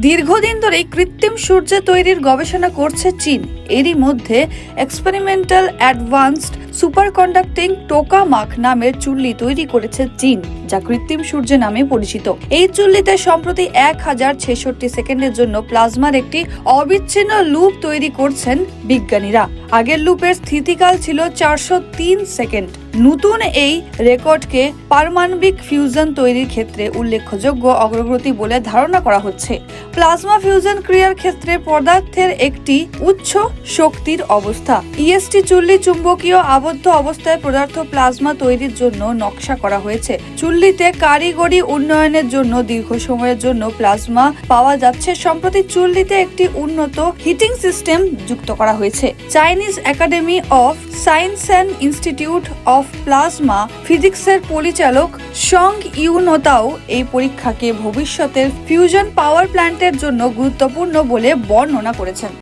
দীর্ঘদিন ধরে কৃত্রিম সূর্য তৈরির গবেষণা করছে চীন। এরই মধ্যে এক্সপেরিমেন্টাল অ্যাডভান্সড সুপার কন্ডাক্টিং টোকামাক নামের চুল্লি তৈরি করেছে চীন, যা কৃত্রিম সূর্য নামে পরিচিত। এই চুল্লিতে সম্প্রতি 1066 সেকেন্ডের জন্য প্লাজমার একটি অবিচ্ছিন্ন লুপ তৈরি করছেন বিজ্ঞানীরা। আগের লুপের স্থিতিকাল ছিল 403 সেকেন্ড। নতুন এই রেকর্ডকে পারমাণবিক ফিউশন তৈরির ক্ষেত্রে উল্লেখযোগ্য অগ্রগতি বলে ধারণা করা হচ্ছে। প্লাজমা ফিউশন ক্রিয়ার ক্ষেত্রে পদার্থের একটি উচ্চ শক্তির অবস্থা ইএসটি চুল্লি চুম্বকীয় আবদ্ধ অবস্থায় পদার্থ প্লাজমা তৈরির জন্য নকশা করা হয়েছে। চুল্লিতে কারিগরি উন্নয়নের জন্য দীর্ঘ সময়ের জন্য প্লাজমা পাওয়া যাচ্ছে। সম্প্রতি চুল্লিতে একটি উন্নত হিটিং সিস্টেম যুক্ত করা হয়েছে। Chinese academy of science and institute of plasma ফিজিক্সের পরিচালক সং ইউনোতাও এই পরীক্ষাকে ভবিষ্যতের ফিউশন পাওয়ার প্ল্যান্টের জন্য গুরুত্বপূর্ণ বলে বর্ণনা করেছেন।